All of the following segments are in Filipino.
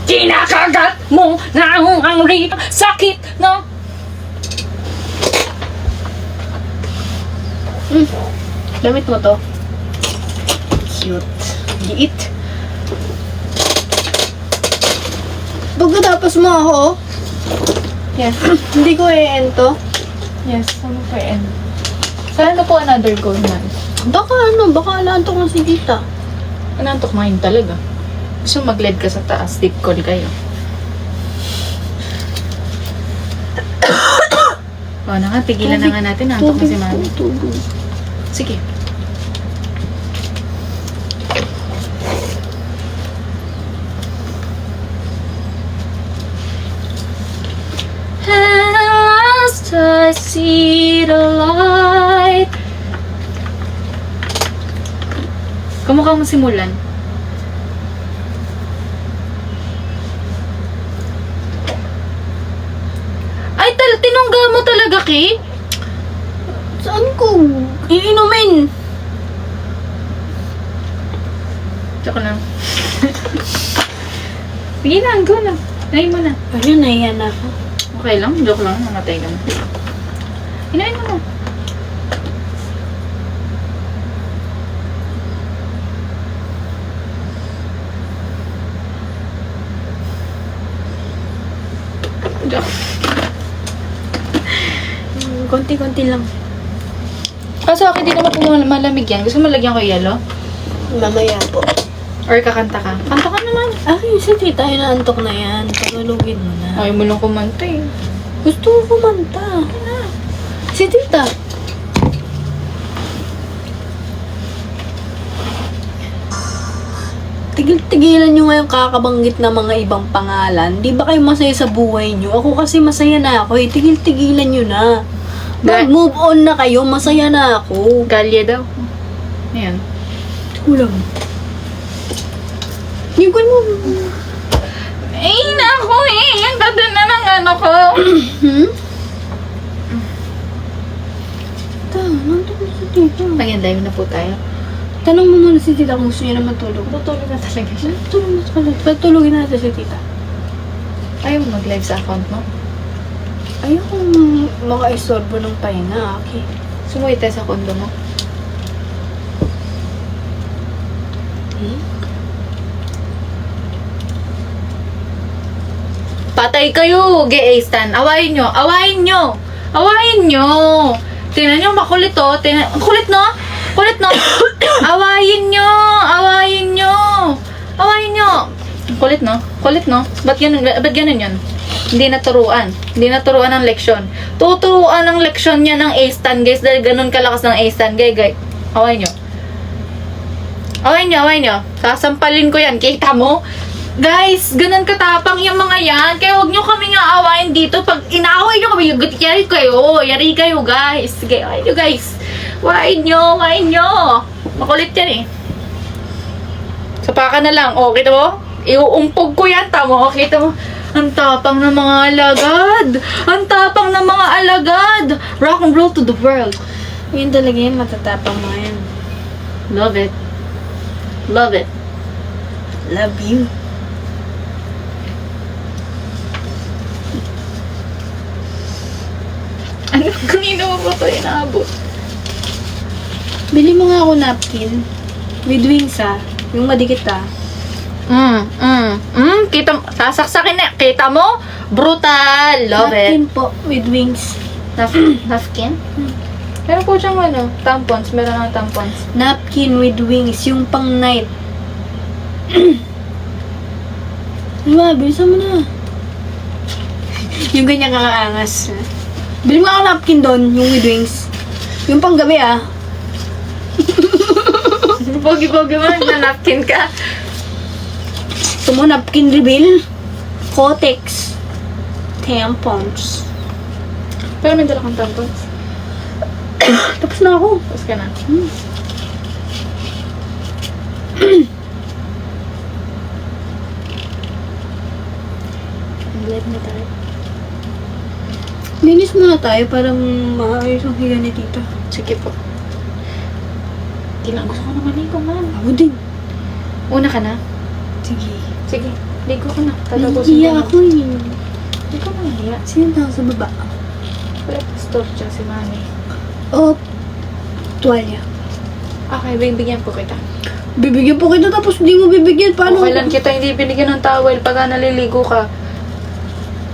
Kinakagat mo na ang rib. Sakit na. Damit mo to. Cute. Liit. Pagkatapos mo ako, Yes. hindi ko i-ento. Yes. Ano pa yan? Saan ka po another goal man? Baka alanto ko si tita. Anantok mo yun talaga. Gusto mo mag-lead ka sa taas. Deep call kayo. O na nga, pigilan na nga natin. Antok na si mami. Tubig. Sige. At last I see the light. Kamukha mo simulan. Ay, tinungga mo talaga, Ki? Saan ko iinumin? Joke lang. Sige na, go na. Nahin mo na. Ayun, nahiyan ako. Okay lang, joke lang. Namatay ka na. Hinahin mo na. Joke. Konti-konti lang. Kaso akin di naman po malamig yan. Gusto mo lagyan ko yelo? Mamaya po. Or kakanta ka? Kanta ka naman. Ay, si tita, inaantok na yan. Pagulugin mo na. Ayaw mo lang kumanta eh. Gusto ko kumanta. Si tita. Tigil-tigilan nyo nga yung kakabanggit na mga ibang pangalan. Di ba kayo masaya sa buhay nyo? Ako kasi masaya na ako eh. Tigil-tigilan nyo na. Mag-move on na kayo. Masaya na ako. Galya daw. Ayan. Kulang. Yung mo. Ay, naku eh. Ang ganda na ng ano ko. Nandun na si tita. Pag-endive na po tayo. Tanong mo muna si tita kung gusto niya na matulog. Tutulog na talaga siya. Tulog na sa patulogin natin si tita. Ayaw mo mag-live sa account mo? Ayokong maka-istorbo ng pahinga, okay? Sumuwi tayo sa kondo mo. Patay kayo, gay stan. Awayin nyo, awayin nyo. Awayin nyo. Tingnan nyo, makulit to. Kulit no? Kulit no? Awayin nyo, awayin nyo. Awayin nyo. Kulit no? Kulit no? Ba't ganun yun? Hindi naturuan. Hindi naturuan ng leksyon. Tuturuan ng leksyon niya ng A-stand, guys. Dahil ganun kalakas ng A-stand, guys. Awayin nyo. Awayin nyo, awayin nyo. Sasampalin ko yan. Kita mo? Guys, ganun katapang yung mga yan. Kaya huwag nyo kami nga awayin dito. Pag inaaway nyo kami, yari kayo. Yari kayo, guys. Sige, awayin nyo, guys. Awayin nyo, awayin nyo. Makulit yan eh. Sapakan na lang. O, kita mo? Iuumpog ko yan. Tamo, kita mo? Ang tapang ng mga alagad. Ang tapang ng mga alagad. Rock and roll to the world. Yun talaga yan, matatapang mo yan. Love it. Love it. Love you. Ano? Kanina mo ba ito inaabot? Bili mo nga ako napkin. With wings yung madikit Kita mo, sasaksakin na. Kita mo? Brutal. Love napkin it. po, with wings. Napkin? Meron po siyang ano, tampons. Meron ng tampons. Napkin with wings, yung pang night. Diba, bilisan mo na. Yung ganyan kakaangas. Bili mo ako napkin doon, yung with wings. Yung pang gabi Pogi-pogi mo, na napkin ka. Gusto mo napkin reveal? Kotex. Tampons. Pero may dala kang tampons. Tapos na ako. Tapos ka na. Live na tayo. Linis muna tayo para maayos ang higa ni tita. Sige po. Gusto ko na maligo, man. Ako din. Una ka na? Sige. Sige. Ligo ka na. Tatapusin ko Nahihiya na. ako eh. Hindi ko mahiya. Sino tao sa baba? Wala pa store dyan si mami. Oh, tuwalya. Okay, bibigyan po kita. Bibigyan po kita tapos di mo bibigyan. Paano? Okay lang kita hindi binigyan ng towel pag naliligo ka.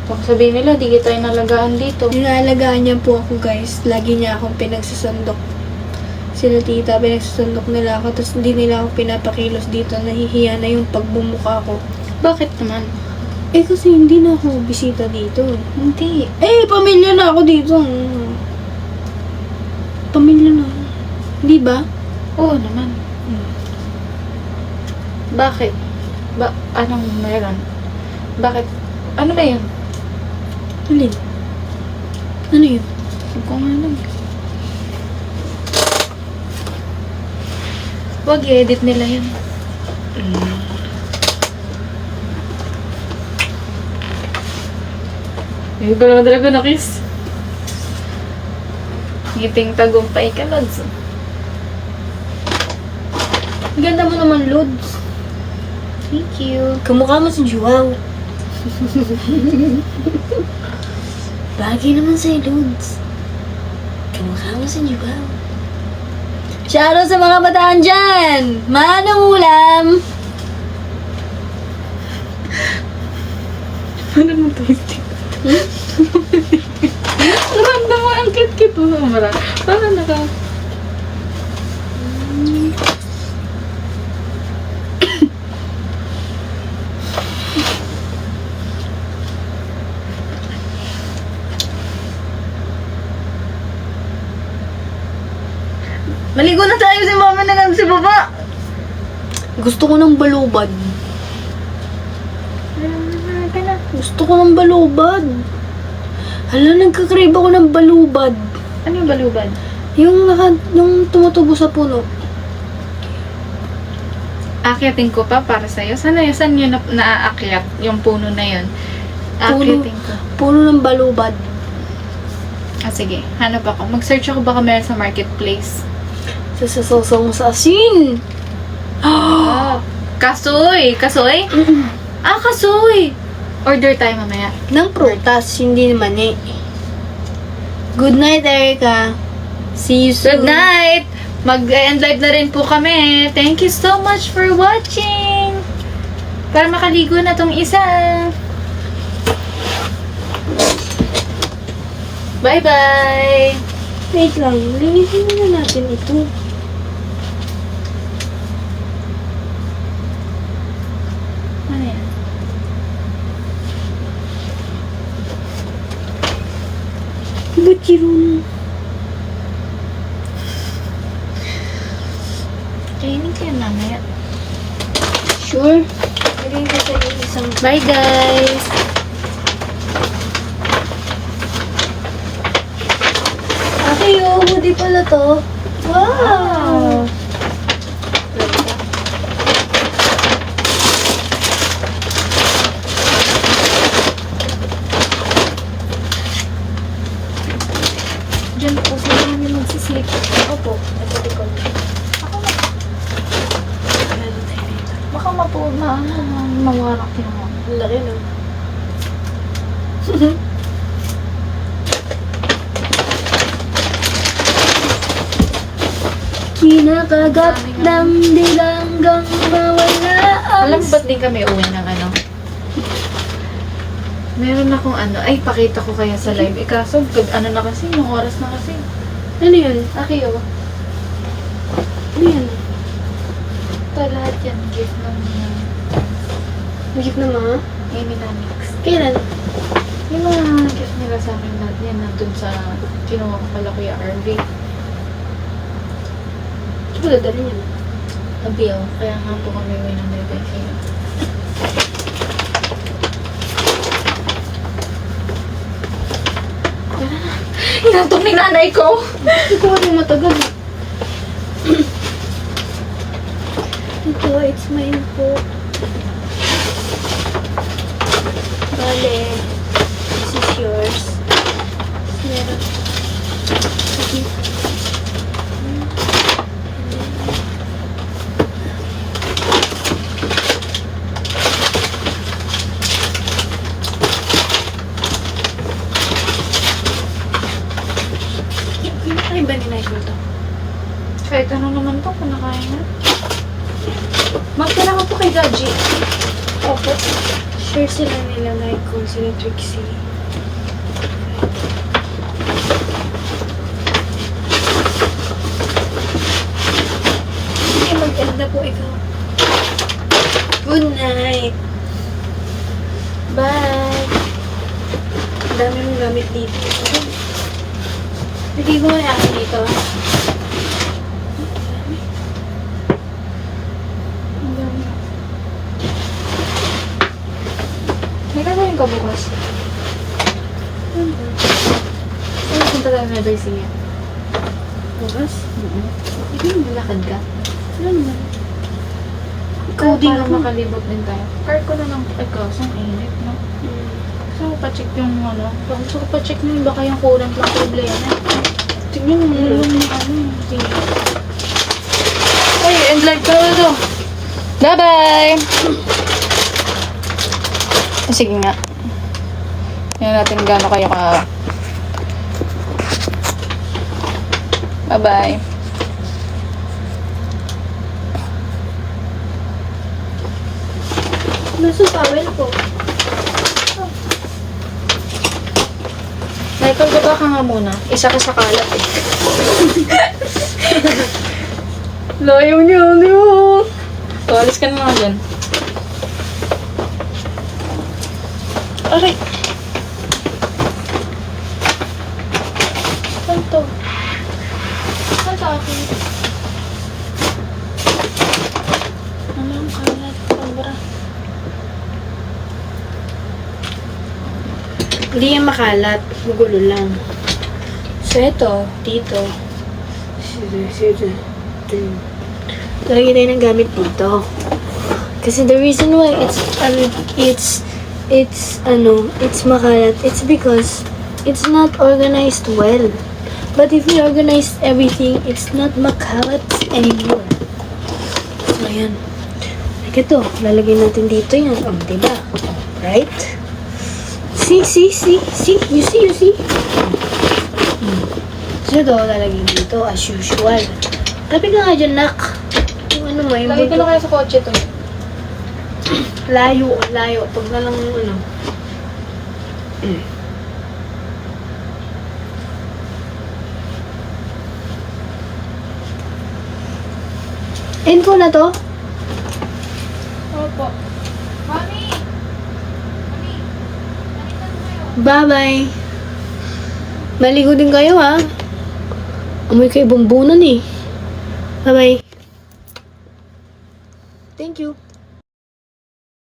Baka sabihin nila, di kita inalagaan dito. Nilaalagaan niya po ako guys. Lagi niya akong pinagsasandok. Sila tita, pinagsasandok nila ako. Tapos hindi nila ako pinapakilos dito. Nahihiya na yung pagbumuka ko. Bakit naman? Eh kasi hindi na ako bisita dito. Hindi. Eh, pamilya na ako dito. Pamilya na. Di ba? Oo naman. Bakit? Anong meron? Bakit? Ano ba yun? Alin? Ano yun? Hindi ko nga alam. Huwag i-edit nila yan. Hindi ko naman talaga na-kiss. Ngiting tagumpay ka, Lods. Ang ganda mo naman, Lods. Thank you. Kamukha mo si Juwang. Bagay naman sa'yo, Lods. Kamukha mo si Juwang. Shoutout sa mga bataan dyan! Manong ulam! Ano nang twisting? Ramdam mo ang cute-cute mo. Parang naka... Maligo na tayo si mama na lang si baba. Gusto ko ng balubad. Gusto ko ng balubad. Hala, nagkakrave ako ng balubad. Ano yung balubad? Yung tumutubo sa puno. Akyatin ko pa para sa'yo. Saan yun naaakyat? Yung puno na yun. Akyatin ko. Puno ng balubad. Sige. Hanap ako. Mag-search ako baka meron sa marketplace. Sasasawsaw mo sa asin. Kasoy! Kasoy? Kasoy! Order tayo mamaya. Ng prutas, hindi naman eh. Good night, Erica. See you soon. Good night! Mag-end live na rin po kami. Thank you so much for watching! Para makaligo na tong isa. Bye-bye! Wait lang, linisin na natin ito. Ano yan? Ba't yun? Kainin ko yan mamaya. Sure. Lagay ko sa isang... Bye guys! Okay, hoodie pala to. Wow! Diyan po sila kami magsisilip. Opo, ito likod. Ako na. Ano tayo dito? Baka mawarak yung mga. Ang laki, no? Kinakagat ng dilanggang mawala ang... Alam mo ba't din kami uwi ng ano? Meron akong ano. Ay, pakita ko kaya sa live. Kaso, ano na kasi, yung oras na kasi. Ano yun? Aki, oh. Ano yan? Ito lahat yan. Gift ng Gift na mga? Amy Namix. Kailan? Yung mga gift nila sa akin lahat yan. Nandun sa kinuha ko pala Kuya RV. Ito ba dadali niya? Abiyaw. Kaya nga po kami uwi ng Nueva Ecija. Inantok ni nanay ko! Hindi ko rin matagal. Ito, it's mine po. Bale, this is yours. Meron. Sige. Gaji. Opo. Sure sila nila like ko, sila Trixie. Sige, mag-end na po ikaw. Good night. Bye. Ang dami mong gamit dito. Bigay ko nga akin dito. Ang dami. May gagawin ka bukas. Saan punta tayo na dressing yan? Bukas? Hindi mo malakad ka. Ano naman? Coding Para ang makalibot din tayo. Card ko na lang. Ay, kaso ang init, no? Gusto ko pa-check yung ano. Gusto ko pa-check na yung baka yung kulang lang problema. Tingnan mo Yung ano. Tingnan. Ay, end live ka na to. Bye-bye! Sige nga. Tingnan natin gaano kayo ka. Bye-bye. Nasa towel ko. Michael, baba ka nga muna. Isa ka sa kalat eh. Layo niya, ano? So, alis ka na nga dyan. Aray! Saan to? Saan sa akin? Ano yung kalat? Sobra. Hindi yan makalat. Magulo lang. So, ito. Dito. Lagi tayo ng gamit dito. Kasi the reason why it's makalat, it's because it's not organized well. But if we organize everything, it's not makalat anymore. So, ayan. Like ito, lalagay natin dito yan. Oh, diba? Right? See? You see? So, ito, lalagay dito as usual. Tabi ka nga dyan, nak. Yung ano mo, yung Lagi ko na kaya sa kotse to. layo. Pag na lang yung ano. End ko na to? Opo. Mami! Bye-bye. Maligo din kayo, ha? Amoy kayo bumbunan, eh. Bye-bye. Thank you.